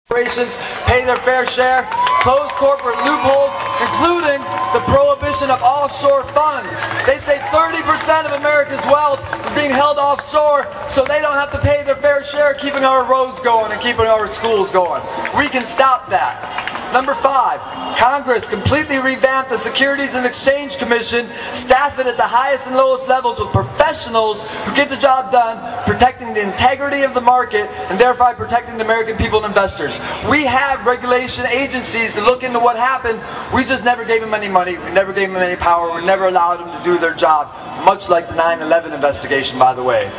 corporations pay their fair share, close corporate loopholes, including the prohibition of offshore funds. They say 30% of America's wealth is being held offshore, so they don't have to pay their fair share, keeping our roads going and keeping our schools going. We can stop that. Number 5, Congress completely revamped the Securities and Exchange Commission, staff it at the highest and lowest levels with professionals who get the job done, protecting the integrity of the market and thereby protecting the American people and investors. We have regulation agencies to look into what happened. We just never gave them any money. We never gave them any power. We never allowed them to do their job, much like the 9/11 investigation, by the way.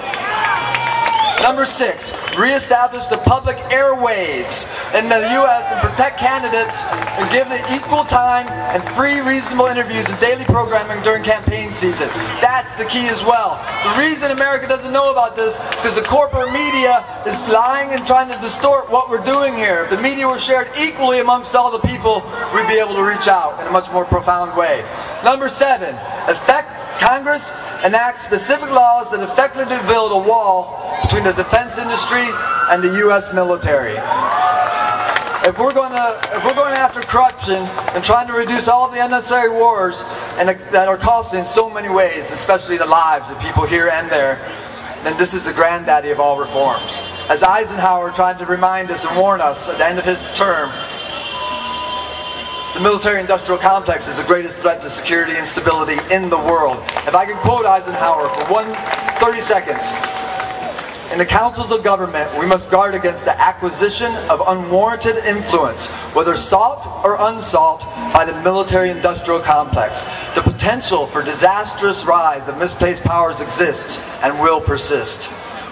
Number 6, reestablish the public airwaves in the U.S. and protect candidates and give them equal time and free, reasonable interviews and daily programming during campaign season. That's the key as well. The reason America doesn't know about this is because the corporate media is lying and trying to distort what we're doing here. If the media were shared equally amongst all the people, we'd be able to reach out in a much more profound way. Number 7, Congress enact specific laws that effectively build a wall between the defense industry and the U.S. military. If we're going after corruption and trying to reduce all the unnecessary wars that are costing in so many ways, especially the lives of people here and there, then this is the granddaddy of all reforms. As Eisenhower tried to remind us and warn us at the end of his term, the military-industrial complex is the greatest threat to security and stability in the world. If I could quote Eisenhower for 30 seconds. In the councils of government, we must guard against the acquisition of unwarranted influence, whether sought or unsought, by the military-industrial complex. The potential for disastrous rise of misplaced powers exists and will persist.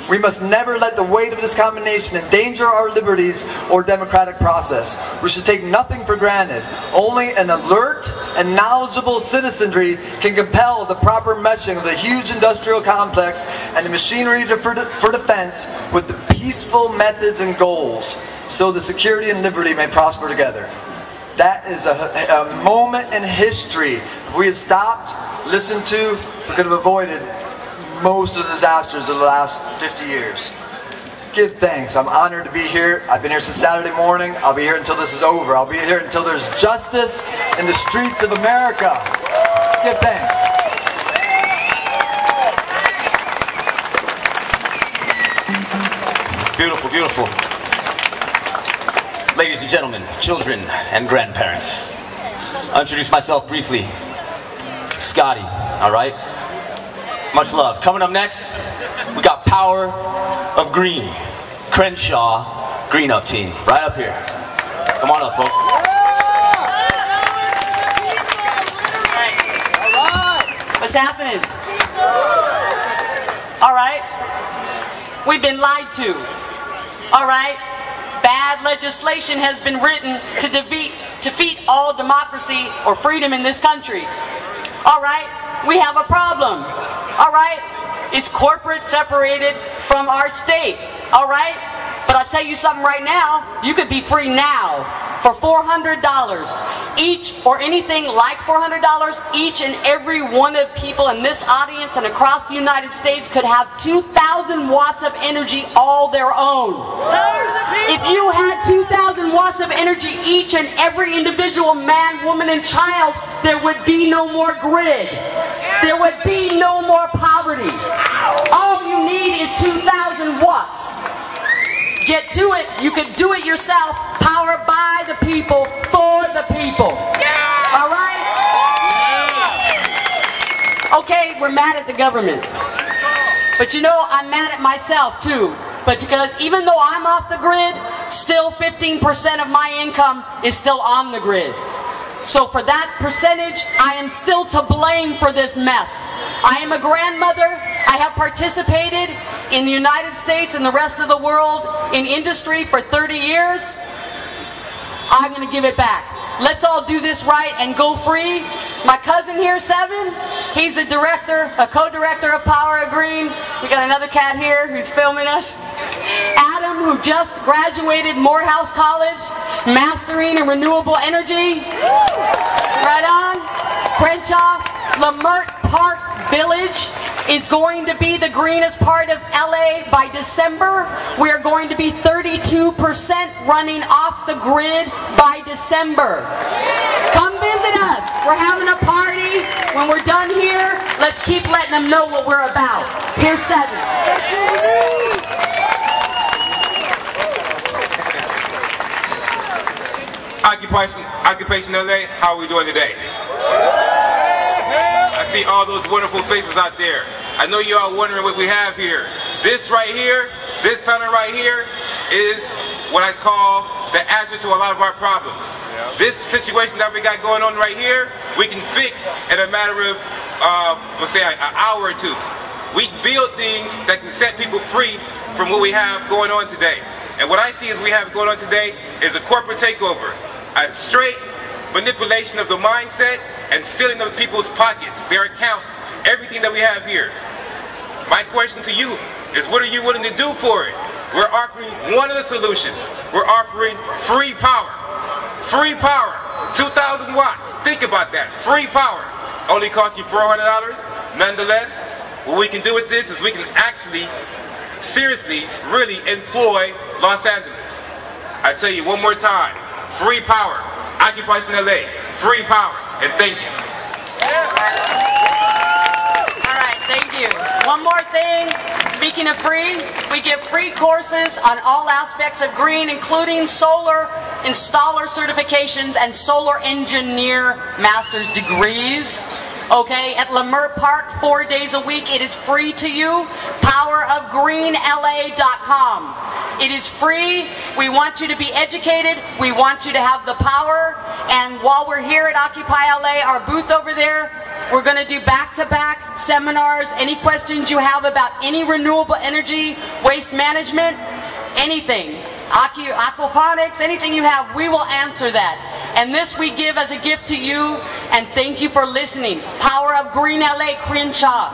We must never let the weight of this combination endanger our liberties or democratic process. We should take nothing for granted. Only an alert and knowledgeable citizenry can compel the proper meshing of the huge industrial complex and the machinery for defense with the peaceful methods and goals, so the security and liberty may prosper together. That is a moment in history. If we had stopped, listened to, we could have avoided most of the disasters of the last 50 years. Give thanks. I'm honored to be here. I've been here since Saturday morning. I'll be here until this is over. I'll be here until there's justice in the streets of America. Give thanks. Beautiful, beautiful. Ladies and gentlemen, children and grandparents, I'll introduce myself briefly. Scotty, all right? Much love. Coming up next, we got Power of Green. Crenshaw, Green Up team. Right up here. Come on up, folks. What's happening? All right. We've been lied to. All right. Bad legislation has been written to defeat all democracy or freedom in this country. All right. We have a problem. All right? It's corporate separated from our state. All right? But I'll tell you something right now. You could be free now for $400 each, or anything like $400. Each and every one of people in this audience and across the United States could have 2,000 watts of energy all their own. If you had 2,000 watts of energy each and every individual man, woman, and child, there would be no more grid. There would be no more poverty. All you need is 2,000 watts. Get to it. You can do it yourself. Powered by the people, for the people. All right? Okay, we're mad at the government. But you know, I'm mad at myself too. But because even though I'm off the grid, still 15% of my income is still on the grid. So for that percentage, I am still to blame for this mess. I am a grandmother. I have participated in the United States and the rest of the world in industry for 30 years. I'm going to give it back. Let's all do this right and go free. My cousin here, Seven, he's the director, a co-director of Power of Green. We got another cat here who's filming us. Adam, who just graduated Morehouse College, mastering in renewable energy. Right on. Crenshaw, Lamert Park Village, is going to be the greenest part of LA by December. We are going to be 32% running off the grid by December. Come visit us. We're having a party. When we're done here, let's keep letting them know what we're about. Here's 7. Occupation LA, how are we doing today? I see all those wonderful faces out there. I know you're all wondering what we have here. This right here, this panel right here, is what I call the answer to a lot of our problems. This situation that we got going on right here, we can fix in a matter of, let's say, an hour or two. We build things that can set people free from what we have going on today. And what I see is we have going on today is a corporate takeover, a straight manipulation of the mindset and stealing of people's pockets, their accounts, everything that we have here. My question to you is, what are you willing to do for it? We're offering one of the solutions. We're offering free power. Free power. 2,000 watts. Think about that. Free power. Only costs you $400. Nonetheless, what we can do with this is we can actually, seriously, really employ Los Angeles. I tell you one more time. Free power. Occupation LA. Free power. And thank you. Alright, thank you. One more thing. Speaking of free, we give free courses on all aspects of green, including solar installer certifications and solar engineer master's degrees. Okay, at Leimert Park, 4 days a week. It is free to you. powerofgreenla.com. It is free. We want you to be educated. We want you to have the power. And while we're here at Occupy LA, our booth over there, we're going to do back-to-back seminars. Any questions you have about any renewable energy, waste management, anything, aquaponics, anything you have, we will answer that. And this we give as a gift to you, and thank you for listening. Power of Green LA, Crenshaw.